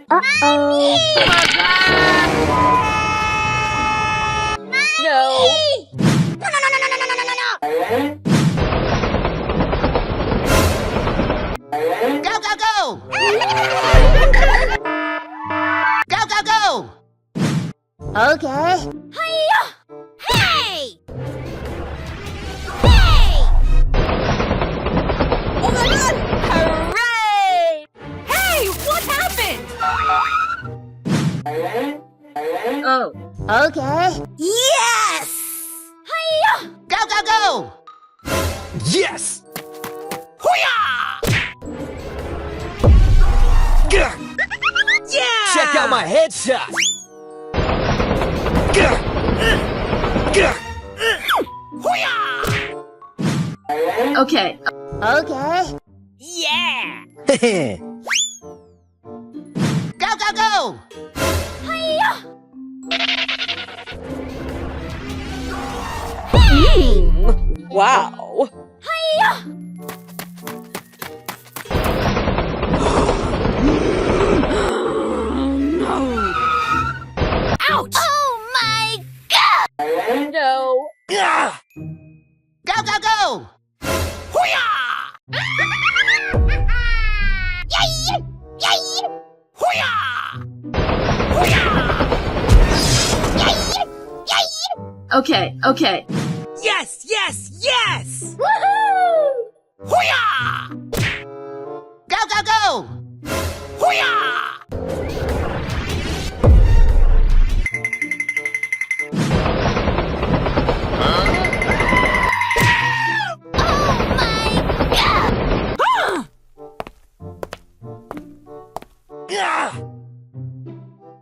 Uh-oh. No. Go, go, go! Go, go, go! Okay. Hiya! Hey! Hey! Oh my God! Hooray! Hey, what happened? Oh. Okay. Yes! Hiya! Go, go, go! Yes! Yeah! Check out my headshot! Okay. Okay. Yeah! Go, go, go! Hiya! Wow. Hiya! Ouch! Oh my God! No. Go, go, go! Okay, okay. Yes, yes, yes! Go, go, go! Oh my God!